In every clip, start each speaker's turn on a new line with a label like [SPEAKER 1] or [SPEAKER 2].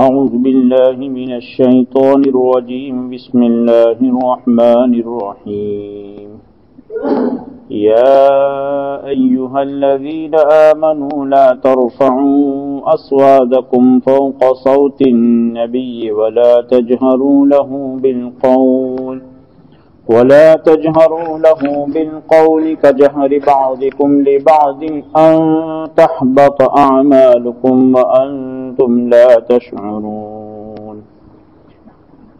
[SPEAKER 1] أعوذ بالله من الشيطان الرجيم بسم الله الرحمن الرحيم يا أيها الذين آمنوا لا ترفعوا أصواتكم فوق صوت النبي ولا تجهروا له بالقول كجهر بعضكم لبعض أن تحبط أعمالكم وأنتم لا تشعرون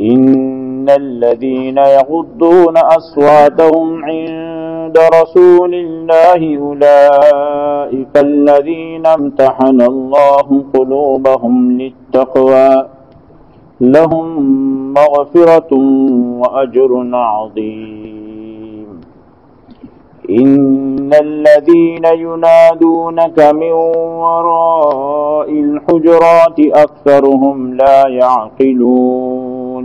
[SPEAKER 1] إن الذين يغضون أصواتهم عند رسول الله أولئك الذين امتحن الله قلوبهم للتقوى لهم مغفرة وأجر عظيم إن الذين ينادونك من وراء الحجرات أكثرهم لا يعقلون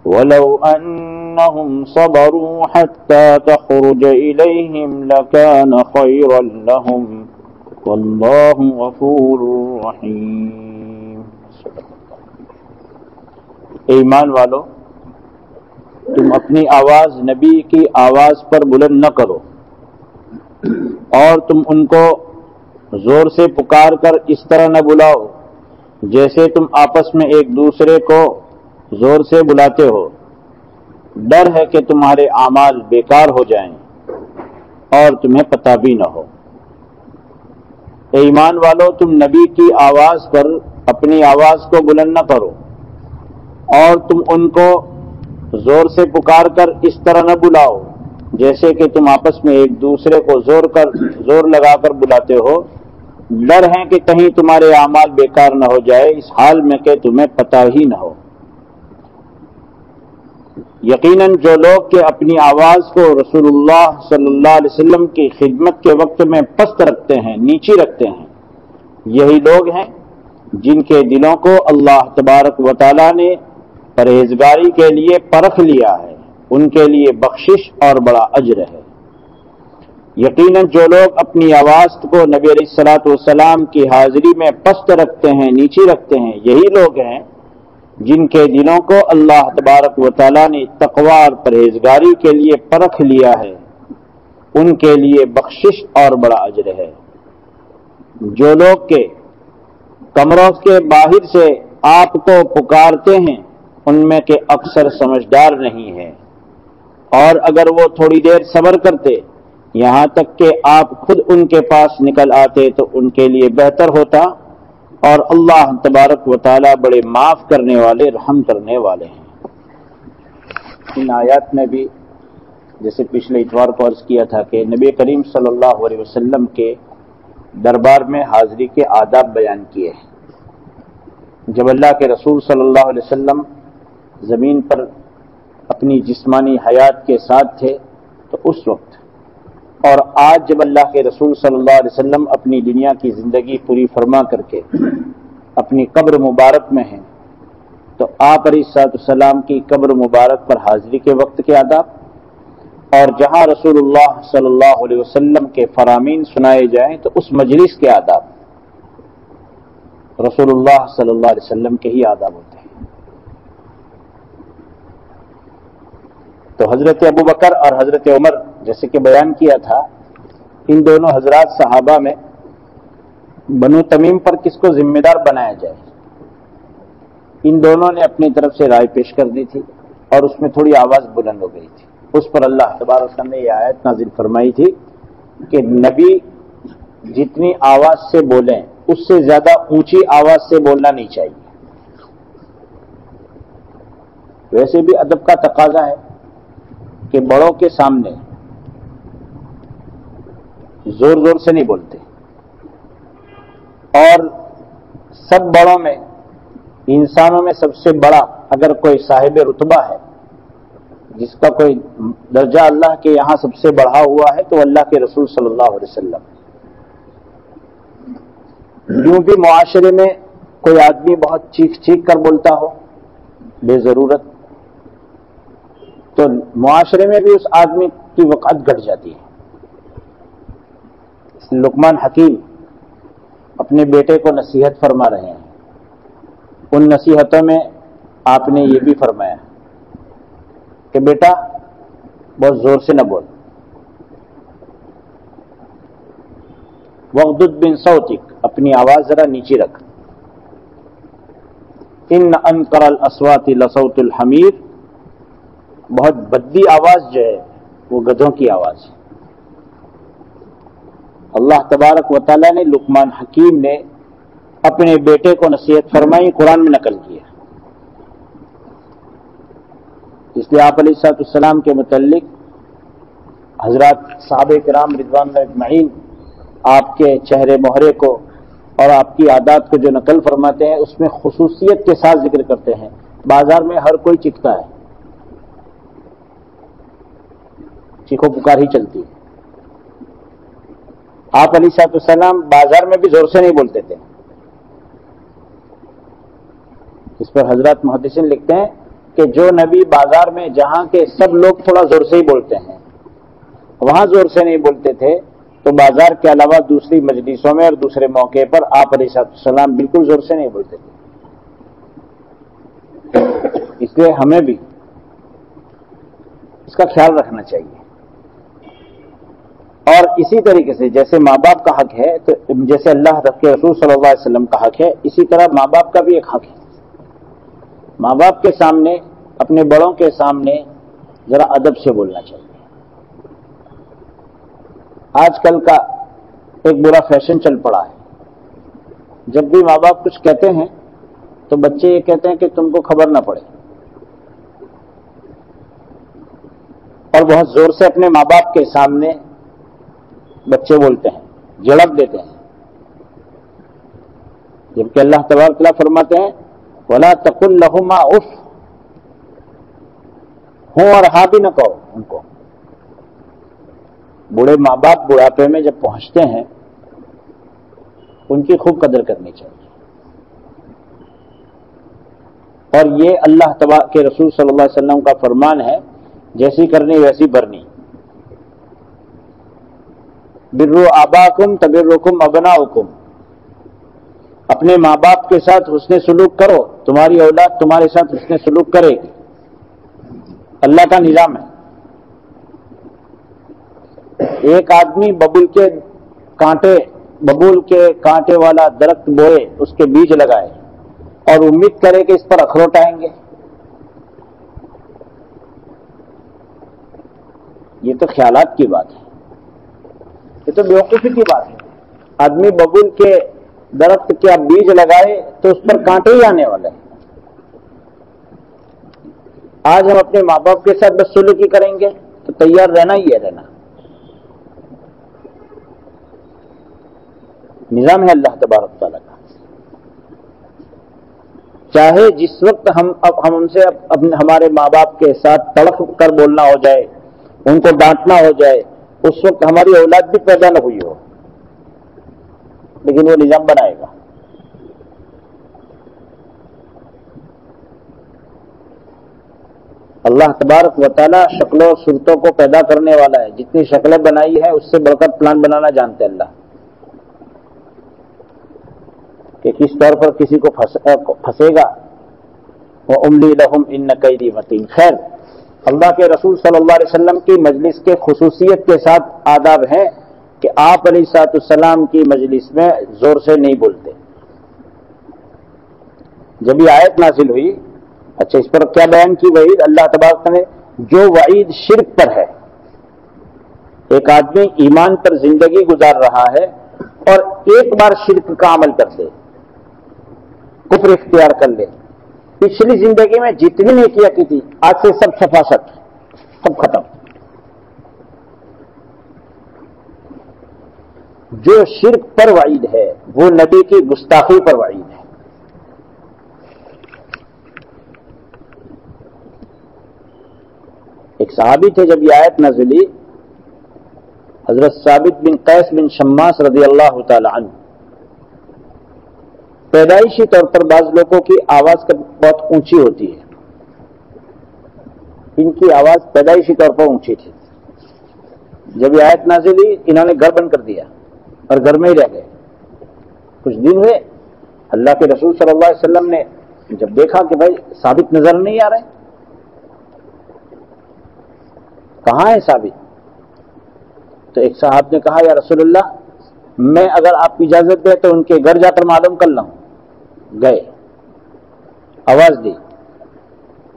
[SPEAKER 1] ولو أنهم صبروا حتى تخرج إليهم لكان خيرا لهم والله غفور رحيم. ایمان والو، تم اپنی آواز نبی کی آواز پر بلند نہ کرو اور تم ان کو زور سے پکار کر اس طرح نہ بلاؤ جیسے تم آپس میں ایک دوسرے کو زور سے بلاتے ہو. ڈر ہے کہ تمہارے اعمال بیکار ہو جائیں اور تمہیں پتہ بھی نہ ہو. ایمان والو، تم نبی کی آواز پر اپنی آواز کو بلند نہ کرو اور تم ان کو زور سے پکار کر اس طرح نہ بلاؤ جیسے کہ تم آپس میں ایک دوسرے کو زور لگا کر بلاتے ہو. ڈر ہے کہ کہیں تمہارے اعمال بیکار نہ ہو جائے اس حال میں کہ تمہیں پتہ ہی نہ ہو. یقیناً جو لوگ کہ اپنی آواز کو رسول اللہ صلی اللہ علیہ وسلم کی خدمت کے وقت میں پست رکھتے ہیں، نیچی رکھتے ہیں، یہی لوگ ہیں جن کے دلوں کو اللہ تبارک و تعالیٰ نے پرہیزگاری کے لیے پرکھ لیا ہے، ان کے لیے بخشش اور بڑا اجر ہے. یقیناً جو لوگ اپنی آواز کو نبی علیہ الصلوۃ والسلام کی حاضری میں پست رکھتے ہیں، نیچی رکھتے ہیں، یہی لوگ ہیں جن کے دلوں کو اللہ تبارک و تعالیٰ نے تقوی اور پرہیزگاری کے لیے پرکھ لیا ہے، ان کے لیے بخشش اور بڑا اجر ہے. جو لوگ کے کمروں کے باہر سے آپ کو پکارتے ہیں ان میں کے اکثر سمجھدار نہیں ہیں، اور اگر وہ تھوڑی دیر صبر کرتے یہاں تک کہ آپ خود ان کے پاس نکل آتے تو ان کے لیے بہتر ہوتا، اور اللہ تبارک و تعالی بڑے معاف کرنے والے، رحم کرنے والے ہیں. ان آیات میں بھی جیسے پچھلے اتوار کو عرض کیا تھا کہ نبی کریم صلی اللہ علیہ وسلم کے دربار میں حاضری کے آداب بیان کیے ہیں. جب اللہ کے رسول صلی اللہ علیہ وسلم زمین پر اپنی جسمانی حیات کے ساتھ تھے تو اس وقت، اور آج جب اللہ کے رسول صلی اللہ علیہ وسلم اپنی دنیا کی زندگی پوری فرما کر کے اپنی قبر مبارک میں ہیں، تو آپ علیہ السلام کی قبر مبارک پر حاضری کے وقت کے آداب، اور جہاں رسول اللہ صلی اللہ علیہ وسلم کے فرامین سنائے جائیں تو اس مجلس کے آداب رسول اللہ صلی اللہ علیہ وسلم کے ہی آداب ہوتے ہیں. تو حضرت ابوبکر اور حضرت عمر جیسے کہ بیان کیا تھا، ان دونوں حضرات صحابہ میں بنو تمیم پر کس کو ذمہ دار بنایا جائے، ان دونوں نے اپنی طرف سے رائے پیش کر دی تھی اور اس میں تھوڑی آواز بلند ہو گئی تھی. اس پر اللہ تبارک و تعالیٰ نے یہ آیت نازل فرمائی تھی کہ نبی جتنی آواز سے بولیں اس سے زیادہ اونچی آواز سے بولنا نہیں چاہیے. ویسے بھی ادب کا تقاضا ہے کہ بڑوں کے سامنے زور زور سے نہیں بولتے، اور سب بڑوں میں، انسانوں میں سب سے بڑا اگر کوئی صاحب رتبہ ہے جس کا کوئی درجہ اللہ کے یہاں سب سے بڑھا ہوا ہے تو اللہ کے رسول صلی اللہ علیہ وسلم. یوں بھی معاشرے میں کوئی آدمی بہت چیخ چیخ کر بولتا ہو بے ضرورت تو معاشرے میں بھی اس آدمی کی وقعت گھٹ جاتی ہے. لقمان حکیم اپنے بیٹے کو نصیحت فرما رہے ہیں. ان نصیحتوں میں آپ نے یہ بھی فرمایا کہ بیٹا بہت زور سے نہ بول، وغضض من صوتک، اپنی آواز ذرا نیچی رکھ، ان انکر الاصوات لصوت الحمیر، بہت بدی آواز جو ہے وہ گدھوں کی آواز ہے۔ اللہ تبارک و تعالیٰ نے لقمان حکیم نے اپنے بیٹے کو نصیحت فرمائی، قرآن میں نقل کیا۔ اس لیے آپ علیہ السلام کے متعلق حضرات صحابہ کرام رضوان اللہ اجمعین آپ کے چہرے مہرے کو اور آپ کی عادات کو جو نقل فرماتے ہیں اس میں خصوصیت کے ساتھ ذکر کرتے ہیں۔ بازار میں ہر کوئی چکھتا ہے، چیخو پکار ہی چلتی ہے۔ آپ علیہ السلام بازار میں بھی زور سے نہیں بولتے تھے۔ اس پر حضرات محدثین لکھتے ہیں کہ جو نبی بازار میں جہاں کے سب لوگ تھوڑا زور سے ہی بولتے ہیں وہاں زور سے نہیں بولتے تھے، تو بازار کے علاوہ دوسری مجلسوں میں اور دوسرے موقع پر آپ علیہ السلام بالکل زور سے نہیں بولتے تھے۔ اس لیے ہمیں بھی اس کا خیال رکھنا چاہیے۔ اور اسی طریقے سے جیسے ماں باپ کا حق ہے، تو جیسے اللہ کے رسول صلی اللہ علیہ وسلم کا حق ہے، اسی طرح ماں باپ کا بھی ایک حق ہے۔ ماں باپ کے سامنے، اپنے بڑوں کے سامنے ذرا ادب سے بولنا چاہیے۔ آج کل کا ایک برا فیشن چل پڑا ہے، جب بھی ماں باپ کچھ کہتے ہیں تو بچے یہ کہتے ہیں کہ تم کو خبر نہ پڑے، اور بہت زور سے اپنے ماں باپ کے سامنے بچے بولتے ہیں، جھڑک دیتے ہیں، جبکہ اللہ تبارک و تعالیٰ فرماتے ہیں وَلَا تَقُلْ لَهُمَا اُفْ، ہوں اور ہاں بھی نہ کہو ان کو۔ بوڑھے ماں باپ بڑھاپے میں جب پہنچتے ہیں ان کی خوب قدر کرنی چاہیے، اور یہ اللہ تبارک کے رسول صلی اللہ علیہ وسلم کا فرمان ہے، جیسی کرنی ویسی برنی۔ بروا آباکم تبرکم ابناؤکم، اپنے ماں باپ کے ساتھ حسن سلوک کرو، تمہاری اولاد تمہارے ساتھ حسن سلوک کرے گی۔ اللہ کا نظام ہے۔ ایک آدمی ببول کے کانٹے والا درخت بوئے، اس کے بیج لگائے اور امید کرے کہ اس پر اخروٹ آئیں گے، یہ تو خیالات کی بات ہے، یہ تو بیوقوفی کی بات ہے۔ آدمی ببول کے درخت کے بیج لگائے تو اس پر کانٹے ہی آنے والے ہیں۔ آج ہم اپنے ماں باپ کے ساتھ بدسلوکی کریں گے تو تیار رہنا ہی ہے رہنا۔ نظام ہے اللہ تبارک تعالیٰ کا۔ چاہے جس وقت ہم ان سے ہمارے ماں باپ کے ساتھ تڑپ کر بولنا ہو جائے، ان کو ڈانٹنا ہو جائے، اس وقت ہماری اولاد بھی پیدا نہ ہوئی ہو، لیکن وہ نظام بنائے گا۔ اللہ تبارک و تعالیٰ شکلوں اور صورتوں کو پیدا کرنے والا ہے، جتنی شکلیں بنائی ہیں اس سے بڑھ کر پلان بنانا جانتے ہیں اللہ، کہ کس طور پر کسی کو پھنسے گا۔ وَأُمْلِي لَهُمْ إِنَّ كَيْدِي مَتِينٌ۔ خیر، اللہ کے رسول صلی اللہ علیہ وسلم کی مجلس کے خصوصیت کے ساتھ آداب ہے کہ آپ علیہ السلام کی مجلس میں زور سے نہیں بولتے۔ جب یہ آیت نازل ہوئی، اچھا اس پر کیا بیان کی وعید اللہ تبارک نے؟ جو وعید شرک پر ہے، ایک آدمی ایمان پر زندگی گزار رہا ہے اور ایک بار شرک کا عمل کر لے، کفر اختیار کر لے، پچھلی زندگی میں جتنی نیکیاں کی تھی آج سے سب سفاسٹ، سب ختم۔ جو شرک پر وعید ہے وہ نبی کی گستاخی پر وعید ہے۔ ایک صحابی تھے، جب یہ آیت نازل ہوئی، حضرت ثابت بن قیس بن شماس رضی اللہ تعالی عنہ، پیدائشی طور پر بعض لوگوں کی آواز بہت اونچی ہوتی ہے، ان کی آواز پیدائشی طور پر اونچی تھی۔ جب یہ آیت نازل ہوئی، انہوں نے گھر بند کر دیا اور گھر میں ہی رہ گئے۔ کچھ دن ہوئے، اللہ کے رسول صلی اللہ علیہ وسلم نے جب دیکھا کہ بھائی ثابت نظر نہیں آ رہے، کہاں ہے ثابت؟ تو ایک صاحب نے کہا یا رسول اللہ میں اگر آپ کی اجازت دے تو ان کے گھر جا کر معلوم کر لوں. گئے، آواز دی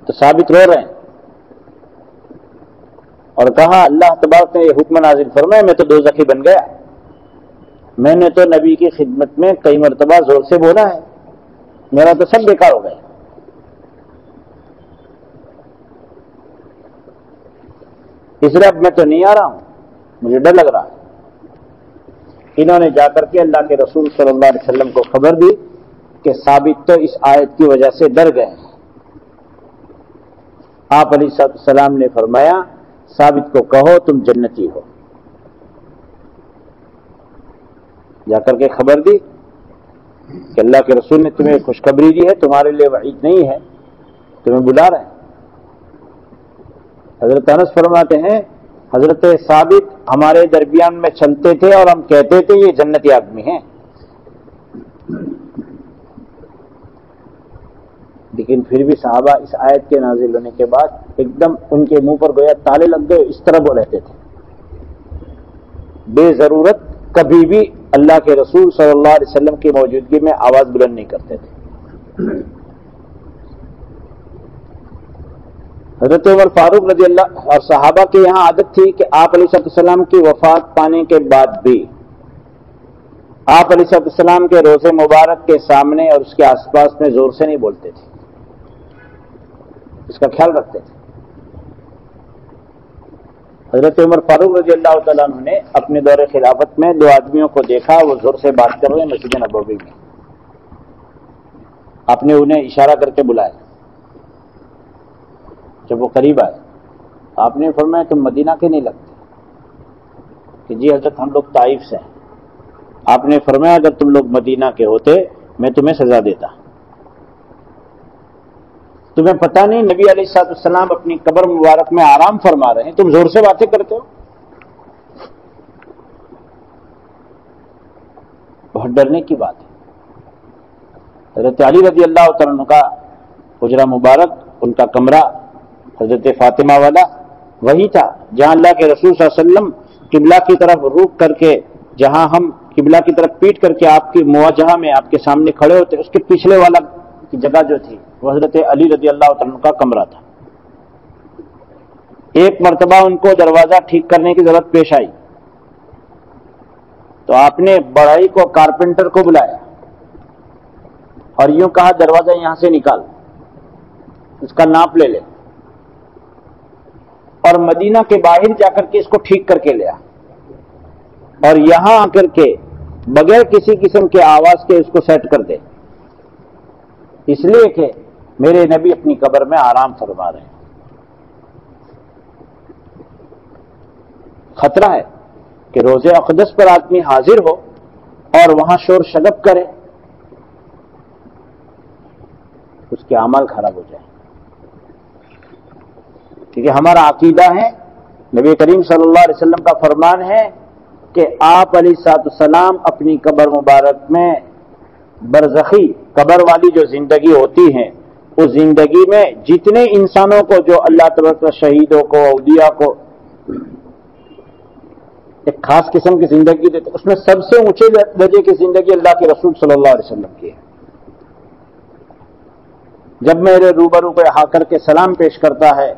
[SPEAKER 1] تو ثابت رو رہے ہیں اور کہا اللہ تبارک نے یہ حکم نازل فرمایا میں تو دوزخی بن گیا، میں نے تو نبی کی خدمت میں کئی مرتبہ زور سے بولا ہے، میرا تو سب بیکار ہو گیا. اس لیے اب میں تو نہیں آ رہا ہوں، مجھے ڈر لگ رہا ہے. انہوں نے جا کر کے اللہ کے رسول صلی اللہ علیہ وسلم کو خبر دی کہ ثابت تو اس آیت کی وجہ سے ڈر گئے. آپ علیہ السلام نے فرمایا ثابت کو کہو تم جنتی ہو. جا کر کے خبر دی کہ اللہ کے رسول نے تمہیں خوشخبری دی ہے، تمہارے لیے وعید نہیں ہے، تمہیں بلا رہے ہیں. حضرت انس فرماتے ہیں حضرت ثابت ہمارے درمیان میں چلتے تھے اور ہم کہتے تھے یہ جنتی آدمی ہیں، لیکن پھر بھی صحابہ اس آیت کے نازل ہونے کے بعد ایک دم ان کے منہ پر گویا تالے لگ گئے، اس طرح وہ رہتے تھے. بے ضرورت کبھی بھی اللہ کے رسول صلی اللہ علیہ وسلم کی موجودگی میں آواز بلند نہیں کرتے تھے. حضرت عمر فاروق رضی اللہ اور صحابہ کے یہاں عادت تھی کہ آپ علیہ السلام کی وفات پانے کے بعد بھی آپ علیہ السلام کے روضے مبارک کے سامنے اور اس کے آس پاس میں زور سے نہیں بولتے تھے، اس کا خیال رکھتے تھے. حضرت عمر فاروق رضی اللہ تعالیٰ عنہ نے اپنے دور خلافت میں 2 آدمیوں کو دیکھا وہ زور سے بات کر رہے ہیں مسجد نبوی میں. آپ نے انہیں اشارہ کر کے بلایا. جب وہ قریب آئے آپ نے فرمایا تم مدینہ کے نہیں لگتے؟ کہ جی حضرت ہم لوگ طائف سے ہیں. آپ نے فرمایا اگر تم لوگ مدینہ کے ہوتے میں تمہیں سزا دیتا. تمہیں پتہ نہیں نبی علیہ السلام اپنی قبر مبارک میں آرام فرما رہے ہیں، تم زور سے باتیں کرتے ہو؟ بہت ڈرنے کی بات ہے. حضرت علی رضی اللہ تعالیٰ عنہ کا حجرہ مبارک، ان کا کمرہ حضرت فاطمہ والا وہی تھا جہاں اللہ کے رسول صلی اللہ علیہ وسلم قبلہ کی طرف رخ کر کے، جہاں ہم قبلہ کی طرف پیٹ کر کے آپ کی مواجہہ میں آپ کے سامنے کھڑے ہوتے، اس کے پچھلے والا کی جگہ جو تھی وہ حضرت علی رضی اللہ عنہ کا کمرہ تھا. ایک مرتبہ ان کو دروازہ ٹھیک کرنے کی ضرورت پیش آئی تو آپ نے بڑھئی کو کارپینٹر کو بلایا اور یوں کہا دروازہ یہاں سے نکال، اس کا ناپ لے لے، اور مدینہ کے باہر جا کر کے اس کو ٹھیک کر کے لیا اور یہاں آ کر کے بغیر کسی قسم کے آواز کے اس کو سیٹ کر دے، اس لیے کہ میرے نبی اپنی قبر میں آرام فرما رہے ہیں. خطرہ ہے کہ روزے اقدس پر آدمی حاضر ہو اور وہاں شور شگب کرے، اس کے اعمال خراب ہو جائیں. کیونکہ ہمارا عقیدہ ہے، نبی کریم صلی اللہ علیہ وسلم کا فرمان ہے کہ آپ علیہ السلام اپنی قبر مبارک میں برزخی قبر والی جو زندگی ہوتی ہے اس زندگی میں جتنے انسانوں کو جو اللہ تبارک و شہیدوں کو اولیاء کو ایک خاص قسم کی زندگی دیتے، اس میں سب سے اونچے درجے کی زندگی اللہ کے رسول صلی اللہ علیہ وسلم کی ہے. جب میرے روبرو کو آ کر کے سلام پیش کرتا ہے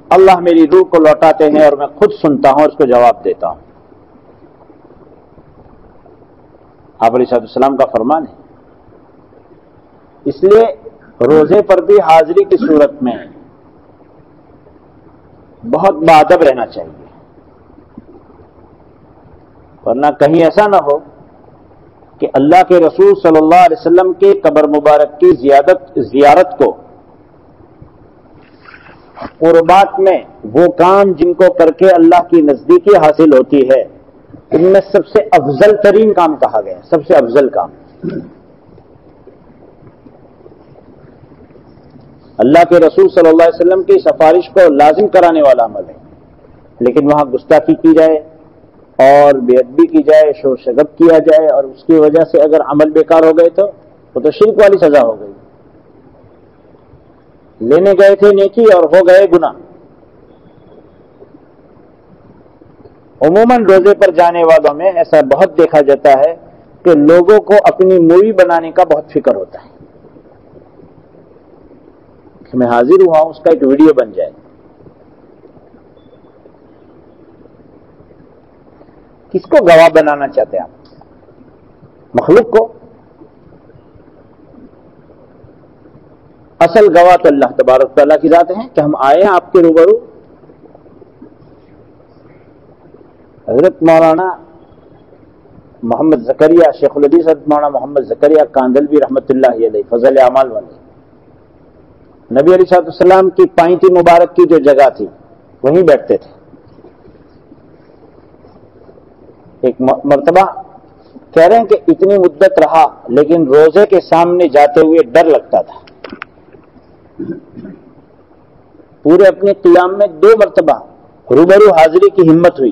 [SPEAKER 1] اللہ میری روح کو لوٹاتے ہیں اور میں خود سنتا ہوں اور اس کو جواب دیتا ہوں. آپ علیہ السلام کا فرمان ہے. اس لیے روزے پر بھی حاضری کی صورت میں بہت باادب رہنا چاہیے، ورنہ کہیں ایسا نہ ہو کہ اللہ کے رسول صلی اللہ علیہ وسلم کے قبر مبارک کی زیارت کو قربات میں وہ کام جن کو کر کے اللہ کی نزدیکی حاصل ہوتی ہے ان میں سب سے افضل ترین کام کہا گیا، سب سے افضل کام. اللہ کے رسول صلی اللہ علیہ وسلم کی سفارش کو لازم کرانے والا عمل ہے، لیکن وہاں گستاخی کی جائے اور بے ادبی کی جائے، شور شگب کیا جائے اور اس کی وجہ سے اگر عمل بیکار ہو گئے تو وہ تو شرک والی سزا ہو گئی. لینے گئے تھے نیکی اور ہو گئے گناہ. عموماً روزے پر جانے والوں میں ایسا بہت دیکھا جاتا ہے کہ لوگوں کو اپنی مووی بنانے کا بہت فکر ہوتا ہے کہ میں حاضر ہوا ہوں، اس کا ایک ویڈیو بن جائے. کس کو گواہ بنانا چاہتے ہیں آپ؟ مخلوق کو؟ اصل گواہ تو اللہ تبارک تعالیٰ کی ذات ہے کہ ہم آئے ہیں آپ کے روبرو. حضرت مولانا محمد زکریا شیخ الحدیث حضرت مولانا محمد زکریا کاندلوی رحمۃ اللہ علیہ فضل اعمال والے، نبی علیہ السلام کی پائنتی مبارک کی جو جگہ تھی وہیں بیٹھتے تھے. ایک مرتبہ کہہ رہے ہیں کہ اتنی مدت رہا لیکن روزے کے سامنے جاتے ہوئے ڈر لگتا تھا. پورے اپنے قیام میں 2 مرتبہ روبرو حاضری کی ہمت ہوئی.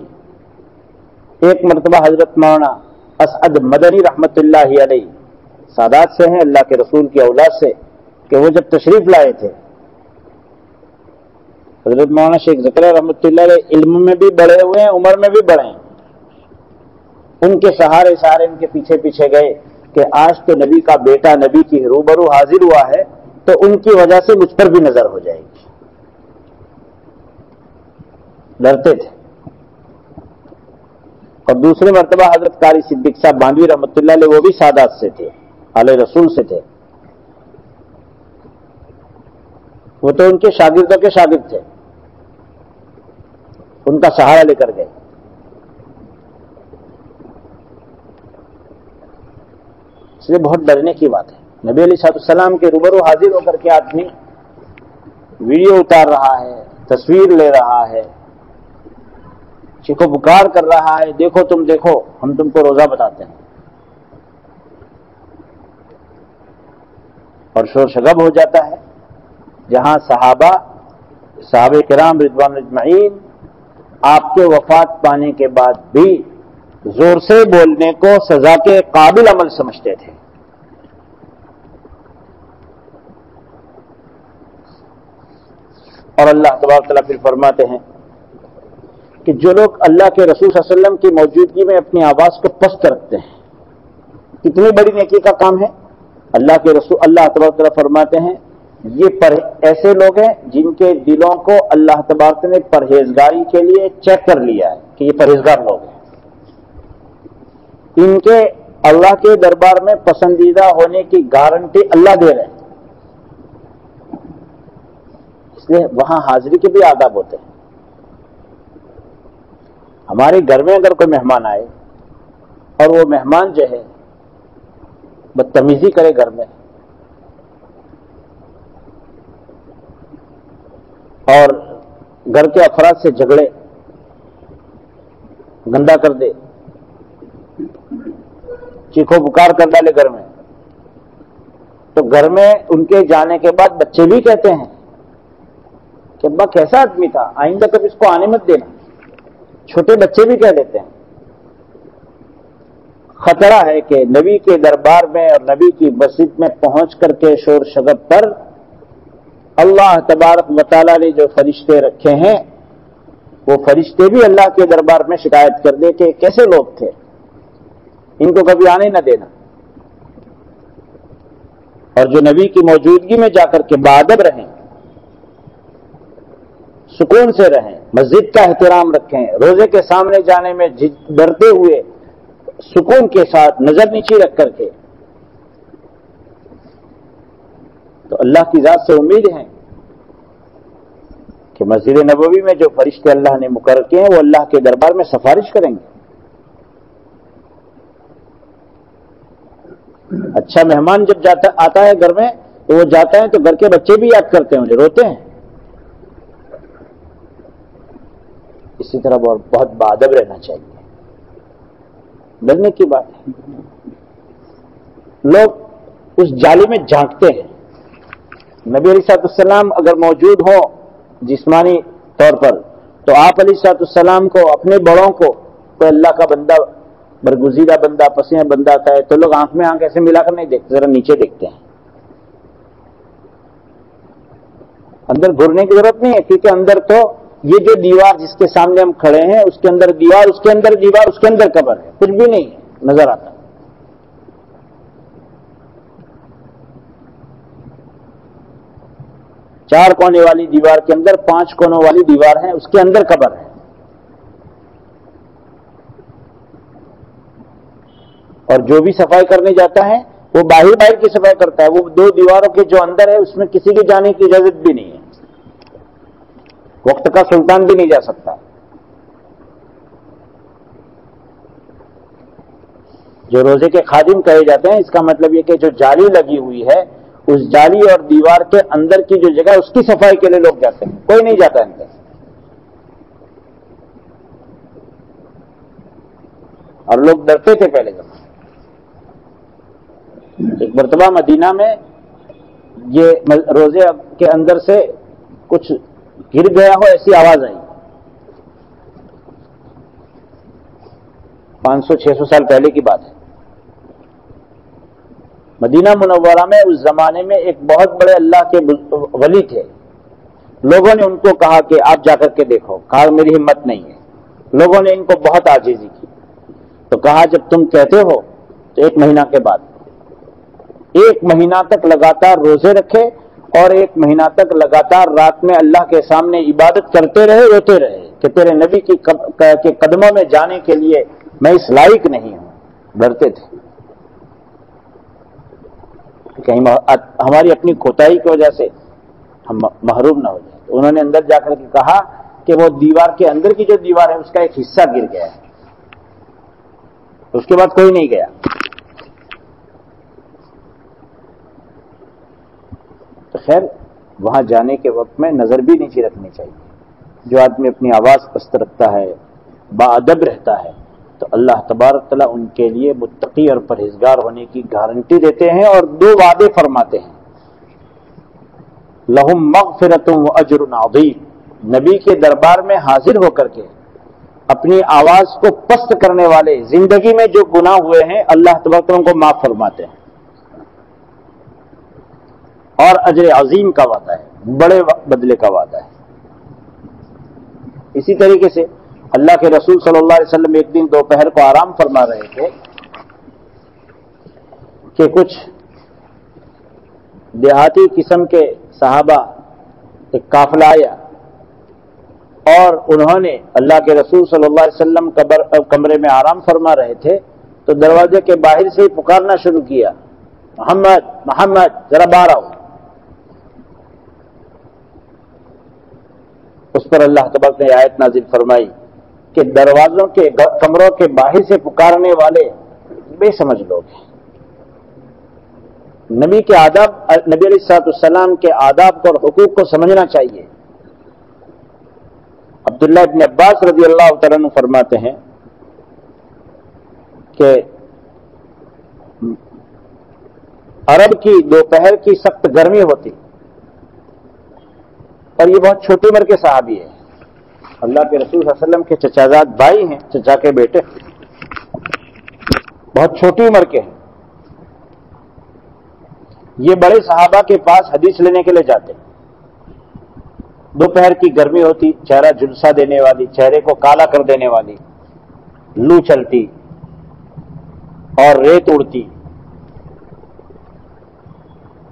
[SPEAKER 1] ایک مرتبہ حضرت مولانا اسعد مدنی رحمت اللہ علیہ سادات سے ہیں، اللہ کے رسول کی اولاد سے، کہ وہ جب تشریف لائے تھے، حضرت مولانا شیخ زکریا رحمت اللہ علیہ علم میں بھی بڑے ہوئے ہیں، عمر میں بھی بڑے ہیں. ان کے سہارے ان کے پیچھے پیچھے گئے کہ آج تو نبی کا بیٹا نبی کی روبرو حاضر ہوا ہے تو ان کی وجہ سے مجھ پر بھی نظر ہو جائے گی. ڈرتے تھے. اور دوسرے مرتبہ حضرت قاری صدیق صاحب باندوی رحمۃ اللہ علیہ، وہ بھی سادات سے تھے، آل رسول سے تھے، وہ تو ان کے شاگردوں کے شاگرد تھے، ان کا سہارا لے کر گئے. اس لیے بہت ڈرنے کی بات ہے. نبی علیہ السلام کے روبرو حاضر ہو کر کے آدمی ویڈیو اتار رہا ہے، تصویر لے رہا ہے، چیخو پکار کر رہا ہے، دیکھو تم دیکھو ہم تم کو روزہ بتاتے ہیں، اور شور شگب ہو جاتا ہے. جہاں صحابہ کرام رضوان اجمعین آپ کے وفات پانے کے بعد بھی زور سے بولنے کو سزا کے قابل عمل سمجھتے تھے. اور اللہ تبارک تعالیٰ پھر فرماتے ہیں کہ جو لوگ اللہ کے رسول صلی اللہ علیہ وسلم کی موجودگی میں اپنی آواز کو پست رکھتے ہیں، کتنی بڑی نیکی کا کام ہے. اللہ کے رسول اللہ تبارک تعالیٰ فرماتے ہیں یہ ایسے لوگ ہیں جن کے دلوں کو اللہ تبارک نے پرہیزگاری کے لیے چیک کر لیا ہے کہ یہ پرہیزگار لوگ ہیں. ان کے اللہ کے دربار میں پسندیدہ ہونے کی گارنٹی اللہ دے رہے ہیں. اس لیے وہاں حاضری کے بھی آداب ہوتے ہیں. ہمارے گھر میں اگر کوئی مہمان آئے اور وہ مہمان جو ہے بدتمیزی کرے گھر میں اور گھر کے افراد سے جھگڑے، گندا کر دے، چیخو پکار کر ڈالے گھر میں، تو گھر میں ان کے جانے کے بعد بچے بھی کہتے ہیں کہ ابا کیسا آدمی تھا، آئندہ کب اس کو آنے مت دینا. چھوٹے بچے بھی کہہ دیتے ہیں. خطرہ ہے کہ نبی کے دربار میں اور نبی کی مسجد میں پہنچ کر کے شور شگب پر اللہ تبارک و تعالیٰ نے جو فرشتے رکھے ہیں وہ فرشتے بھی اللہ کے دربار میں شکایت کر دے کہ کیسے لوگ تھے، ان کو کبھی آنے نہ دینا. اور جو نبی کی موجودگی میں جا کر کے باادب رہیں، سکون سے رہیں، مسجد کا احترام رکھیں، روزے کے سامنے جانے میں ڈرتے ہوئے سکون کے ساتھ نظر نیچی رکھ کر کے، تو اللہ کی ذات سے امید ہے کہ مسجد نبوی میں جو فرشتے اللہ نے مقرر کیے ہیں وہ اللہ کے دربار میں سفارش کریں گے. اچھا مہمان جب آتا ہے گھر میں تو وہ جاتا ہے تو گھر کے بچے بھی یاد کرتے ہیں، مجھے روتے ہیں. اسی طرح بہت باادب رہنا چاہیے. ڈرنے کی بات ہے. لوگ اس جالی میں جھانکتے ہیں. نبی علیہ السلام اگر موجود ہوں جسمانی طور پر تو آپ علیہ السلام کو، اپنے بڑوں کو، کوئی اللہ کا بندہ، برگزیدہ بندہ، پسینہ بندہ آتا ہے تو لوگ آنکھ میں آنکھ ایسے ملا کر نہیں دیکھتے، ذرا نیچے دیکھتے ہیں. اندر گھرنے کی ضرورت نہیں ہے، کیونکہ اندر تو یہ جو دیوار جس کے سامنے ہم کھڑے ہیں اس کے اندر دیوار، اس کے اندر دیوار، اس کے اندر قبر ہے، کچھ بھی نہیں ہے نظر آتا۔ چار کونے والی دیوار کے اندر 5 کونوں والی دیوار ہے، اس کے اندر قبر ہے۔ اور جو بھی صفائی کرنے جاتا ہے وہ باہر کی صفائی کرتا ہے، وہ 2 دیواروں کے جو اندر ہے اس میں کسی کے جانے کی اجازت بھی نہیں ہے، وقت کا سلطان بھی نہیں جا سکتا۔ جو روزے کے خادم کہے جاتے ہیں، اس کا مطلب یہ کہ جو جالی لگی ہوئی ہے اس جالی اور دیوار کے اندر کی جو جگہ ہے اس کی صفائی کے لیے لوگ جاتے ہیں، کوئی نہیں جاتا اندر۔ اور لوگ ڈرتے تھے پہلے زمانے۔ ایک مرتبہ مدینہ میں یہ روزے کے اندر سے کچھ گر گیا ہو ایسی آواز آئی، 500-600 سال پہلے کی بات ہے۔ مدینہ منورہ میں اس زمانے میں ایک بہت بڑے اللہ کے ولی تھے، لوگوں نے ان کو کہا کہ آپ جا کر کے دیکھو، کہا میری ہمت نہیں ہے۔ لوگوں نے ان کو بہت عاجزی کی، تو کہا جب تم کہتے ہو تو 1 مہینہ کے بعد 1 مہینہ تک لگاتار روزے رکھے اور 1 مہینہ تک لگاتار رات میں اللہ کے سامنے عبادت کرتے رہے، روتے رہے کہ تیرے نبی کے قدموں میں جانے کے لیے میں اس لائق نہیں ہوں۔ ڈرتے تھے کہ کہیں ہماری اپنی کوتاہی کی وجہ سے ہم محروم نہ ہو جائیں۔ انہوں نے اندر جا کر کے کہا کہ وہ دیوار کے اندر کی جو دیوار ہے اس کا ایک حصہ گر گیا ہے۔ اس کے بعد کوئی نہیں گیا۔ تو خیر وہاں جانے کے وقت میں نظر بھی نیچے رکھنی چاہیے۔ جو آدمی اپنی آواز پست رکھتا ہے، باادب رہتا ہے، تو اللہ تبارک تعالیٰ ان کے لیے متقی اور پرہیزگار ہونے کی گارنٹی دیتے ہیں اور 2 وعدے فرماتے ہیں، لہم مغفرۃ و اجر عظیم۔ نبی کے دربار میں حاضر ہو کر کے اپنی آواز کو پست کرنے والے زندگی میں جو گناہ ہوئے ہیں اللہ تبارک تعالیٰ ان کو معاف فرماتے ہیں، اور اجر عظیم کا وعدہ ہے، بڑے بدلے کا وعدہ ہے۔ اسی طریقے سے اللہ کے رسول صلی اللہ علیہ وسلم ایک دن دوپہر کو آرام فرما رہے تھے کہ کچھ دیہاتی قسم کے صحابہ ایک قافلہ آیا اور انہوں نے اللہ کے رسول صلی اللہ علیہ وسلم کمرے میں آرام فرما رہے تھے تو دروازے کے باہر سے ہی پکارنا شروع کیا، محمد محمد ذرا باہر آؤ۔ اس پر اللہ تبارک نے آیت نازل فرمائی کہ دروازوں کے کمروں کے باہر سے پکارنے والے بے سمجھ لوگ ہیں۔ نبی کے آداب، نبی علیہ السلام کے آداب اور حقوق کو سمجھنا چاہیے۔ عبداللہ ابن عباس رضی اللہ تعالیٰ عنہ فرماتے ہیں کہ عرب کی دوپہر کی سخت گرمی ہوتی، اور یہ بہت چھوٹی عمر کے صحابی ہے، اللہ کے رسول صلی اللہ علیہ وسلم کے چچازاد بھائی ہیں، چچا کے بیٹے، بہت چھوٹی عمر کے ہیں۔ یہ بڑے صحابہ کے پاس حدیث لینے کے لیے جاتے، دوپہر کی گرمی ہوتی، چہرہ جھلسا دینے والی، چہرے کو کالا کر دینے والی، لو چلتی اور ریت اڑتی،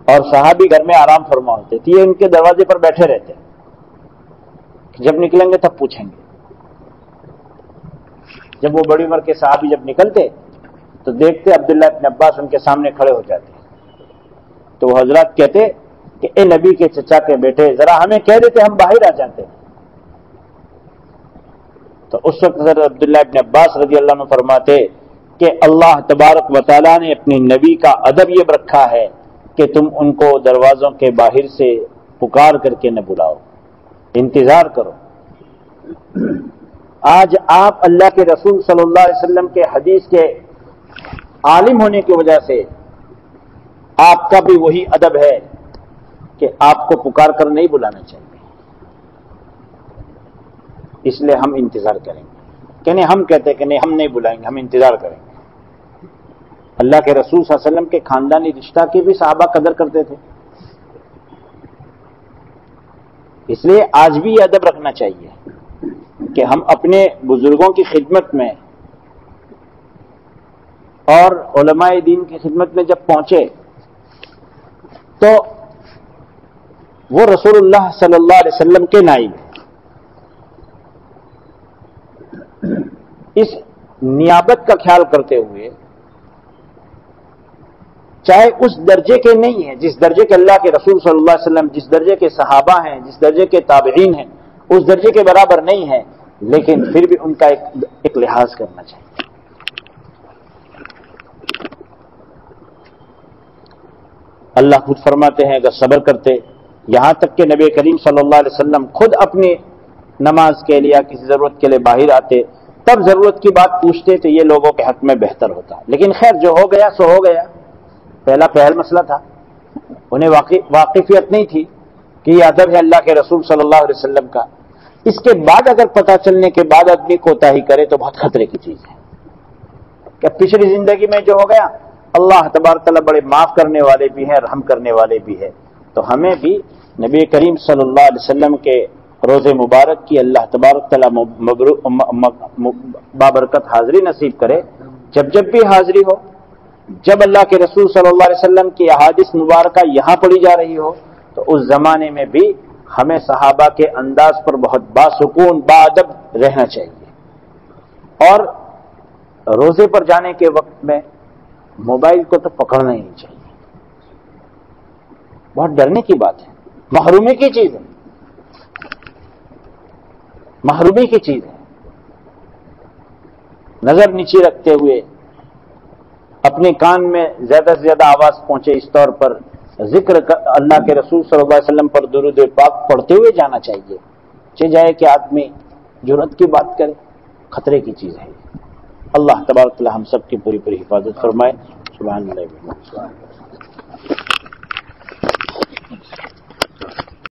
[SPEAKER 1] اور صحابی گھر میں آرام فرما ہوتے تھے، یہ ان کے دروازے پر بیٹھے رہتے، جب نکلیں گے تب پوچھیں گے۔ جب وہ بڑی عمر کے صحابی جب نکلتے تو دیکھتے عبداللہ ابن عباس ان کے سامنے کھڑے ہو جاتے، تو وہ حضرات کہتے کہ اے نبی کے چچا کے بیٹے ذرا ہمیں کہہ دیتے ہم باہر آ جاتے۔ تو اس وقت حضرت عبداللہ ابن عباس رضی اللہ عنہ فرماتے کہ اللہ تبارک و تعالیٰ نے اپنی نبی کا ادب یہ رکھا ہے کہ تم ان کو دروازوں کے باہر سے پکار کر کے نہ بلاؤ، انتظار کرو۔ آج آپ اللہ کے رسول صلی اللہ علیہ وسلم کے حدیث کے عالم ہونے کی وجہ سے آپ کا بھی وہی ادب ہے کہ آپ کو پکار کر نہیں بلانا چاہیے، اس لیے ہم انتظار کریں گے، کہ نہیں ہم کہتے ہیں کہ نہیں ہم نہیں بلائیں گے، ہم انتظار کریں گے۔ اللہ کے رسول صلی اللہ علیہ وسلم کے خاندانی رشتہ کی بھی صحابہ قدر کرتے تھے۔ اس لیے آج بھی یہ ادب رکھنا چاہیے کہ ہم اپنے بزرگوں کی خدمت میں اور علماء دین کی خدمت میں جب پہنچے تو وہ رسول اللہ صلی اللہ علیہ وسلم کے نائب ہیں. اس نیابت کا خیال کرتے ہوئے چاہے اس درجے کے نہیں ہیں جس درجے کے اللہ کے رسول صلی اللہ علیہ وسلم، جس درجے کے صحابہ ہیں، جس درجے کے تابعین ہیں، اس درجے کے برابر نہیں ہیں، لیکن پھر بھی ان کا ایک لحاظ کرنا چاہیے. اللہ خود فرماتے ہیں اگر صبر کرتے، یہاں تک کہ نبی کریم صلی اللہ علیہ وسلم خود اپنی نماز کے لیے کسی ضرورت کے لیے باہر آتے، تب ضرورت کی بات پوچھتے تو یہ لوگوں کے حق میں بہتر ہوتا. لیکن خیر جو ہو گیا سو ہو گیا. پہل مسئلہ تھا، انہیں واقفیت نہیں تھی کہ یہ ادب ہے اللہ کے رسول صلی اللہ علیہ وسلم کا. اس کے بعد اگر پتہ چلنے کے بعد آدمی کوتاہی کرے تو بہت خطرے کی چیز ہے. کہ پچھلی زندگی میں جو ہو گیا، اللہ تبارک تعالیٰ بڑے معاف کرنے والے بھی ہیں، رحم کرنے والے بھی ہیں. تو ہمیں بھی نبی کریم صلی اللہ علیہ وسلم کے روز مبارک کی اللہ تبارک تعالیٰ بابرکت حاضری نصیب کرے. جب بھی حاضری ہو، جب اللہ کے رسول صلی اللہ علیہ وسلم کی احادیث مبارکہ یہاں پڑھی جا رہی ہو تو اس زمانے میں بھی ہمیں صحابہ کے انداز پر بہت باسکون باادب رہنا چاہیے. اور روزے پر جانے کے وقت میں موبائل کو تو پکڑنا ہی نہیں چاہیے. بہت ڈرنے کی بات ہے، محرومی کی چیز ہے، محرومی کی چیز ہے. نظر نیچی رکھتے ہوئے اپنے کان میں زیادہ سے زیادہ آواز پہنچے اس طور پر ذکر اللہ کے رسول صلی اللہ علیہ وسلم پر درود پاک پڑھتے ہوئے جانا چاہیے. چاہے جائے کہ آدمی جرأت کی بات کرے، خطرے کی چیز ہے. اللہ تبارک تعالی ہم سب کی پوری پوری حفاظت فرمائے. سبحان اللہ.